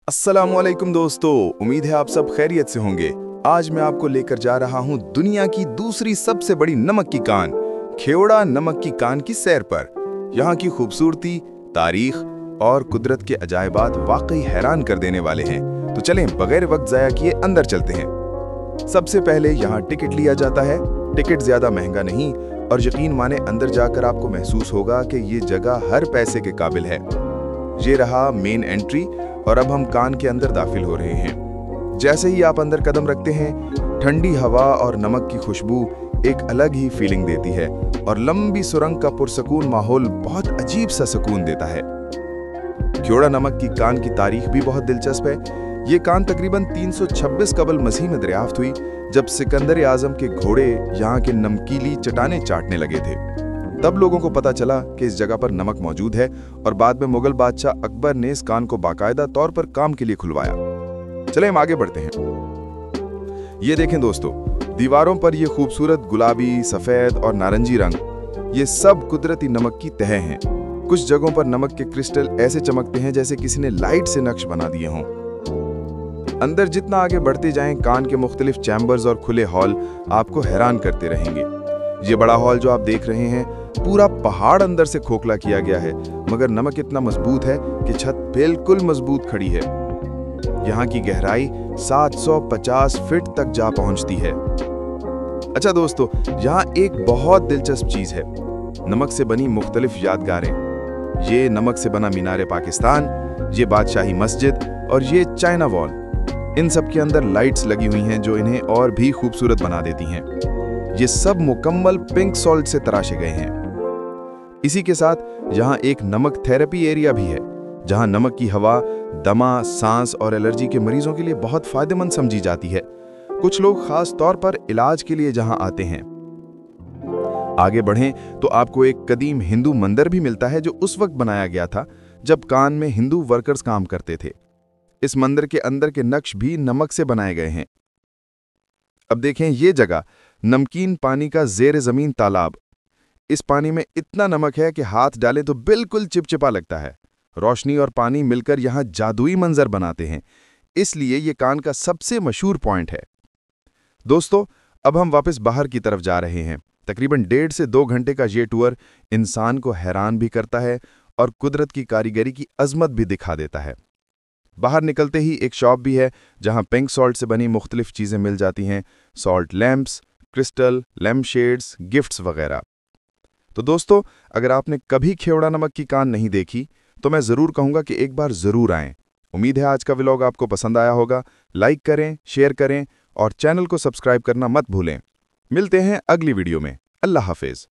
अस्सलामुअलैकुम दोस्तों, उम्मीद है आप सब खैरियत से होंगे। आज मैं आपको लेकर जा रहा हूं दुनिया की दूसरी सबसे बड़ी नमक की कान, खेवड़ा नमक की कान की सैर पर। यहाँ की खूबसूरती, तारीख और कुदरत के अजायबात वाकई हैरान कर देने वाले हैं। तो चलें बगैर वक्त जाया किए अंदर चलते हैं। सबसे पहले यहाँ टिकट लिया जाता है। टिकट ज्यादा महंगा नहीं और यकीन माने अंदर जाकर आपको महसूस होगा कि ये जगह हर पैसे के काबिल है। ये रहा मेन एंट्री और अब हम कान के अंदर दाखिल हो रहे हैं। जैसे ही आप अंदर कदम रखते हैं, ठंडी हवा और नमक की खुशबू एक अलग ही फीलिंग देती है और लंबी सुरंग का पुरसकून माहौल बहुत अजीब सा सुकून देता है। खेवड़ा नमक की कान की तारीख भी बहुत दिलचस्प है। ये कान तकरीबन 326 कबल मसीह में दरियाफ्त हुई, जब सिकंदर आजम के घोड़े यहाँ के नमकीली चट्टानें चाटने लगे थे। तब लोगों को पता चला कि इस जगह पर नमक मौजूद है और बाद में मुगल बादशाह अकबर ने इस कान को बाकायदा तौर पर काम के लिए खुलवाया। चलें हम आगे बढ़ते हैं। ये देखें दोस्तों, दीवारों पर ये खूबसूरत गुलाबी, सफेद और नारंगी रंग, ये सब कुदरती नमक की तह हैं। कुछ जगहों पर नमक के क्रिस्टल ऐसे चमकते हैं जैसे किसी ने लाइट से नक्श बना दिए हों। अंदर जितना आगे बढ़ते जाएं, कान के मुख्तलिफ चैम्बर्स और खुले हॉल आपको हैरान करते रहेंगे। ये बड़ा हॉल जो आप देख रहे हैं, पूरा पहाड़ अंदर से खोखला किया गया है, मगर नमक इतना मजबूत है कि छत बिल्कुल मजबूत खड़ी है। यहाँ की गहराई 750 फीट तक जा पहुंचती है। अच्छा दोस्तों, यहाँ एक बहुत दिलचस्प चीज है, नमक से बनी मुख्तलिफ यादगारें। ये नमक से बना मीनार पाकिस्तान, ये बादशाही मस्जिद और ये चाइना वॉल, इन सब के अंदर लाइट्स लगी हुई हैं जो इन्हें और भी खूबसूरत बना देती हैं। ये सब मुकम्मल पिंक सॉल्ट से तराशे गए हैं। इसी के साथ यहाँ एक नमक थेरेपी एरिया भी है, जहाँ नमक की हवा दमा, सांस और एलर्जी के मरीजों के लिए बहुत फायदेमंद समझी जाती है। कुछ लोग खास तौर पर इलाज के लिए जहाँ आते हैं। आगे बढ़ें तो आपको एक कदीम हिंदू मंदिर भी मिलता है, जो उस वक्त बनाया गया था जब कान में हिंदू वर्कर्स काम करते थे। इस मंदिर के अंदर के नक्श भी नमक से बनाए गए हैं। अब देखें ये जगह, नमकीन पानी का जेर जमीन तालाब। इस पानी में इतना नमक है कि हाथ डालें तो बिल्कुल चिपचिपा लगता है। रोशनी और पानी मिलकर यहाँ जादुई मंजर बनाते हैं, इसलिए ये कान का सबसे मशहूर पॉइंट है। दोस्तों, अब हम वापस बाहर की तरफ जा रहे हैं। तकरीबन 1.5 से 2 घंटे का ये टूर इंसान को हैरान भी करता है और कुदरत की कारीगरी की अजमत भी दिखा देता है। बाहर निकलते ही एक शॉप भी है, जहाँ पिंक सॉल्ट से बनी मुख्तलिफ चीज़ें मिल जाती हैं, salt lamps, crystal, lamp shades, gifts वगैरह। तो दोस्तों, अगर आपने कभी खेवड़ा नमक की कान नहीं देखी तो मैं ज़रूर कहूँगा कि एक बार ज़रूर आएं। उम्मीद है आज का व्लॉग आपको पसंद आया होगा। लाइक करें, शेयर करें और चैनल को सब्सक्राइब करना मत भूलें। मिलते हैं अगली वीडियो में। अल्लाह हाफिज़।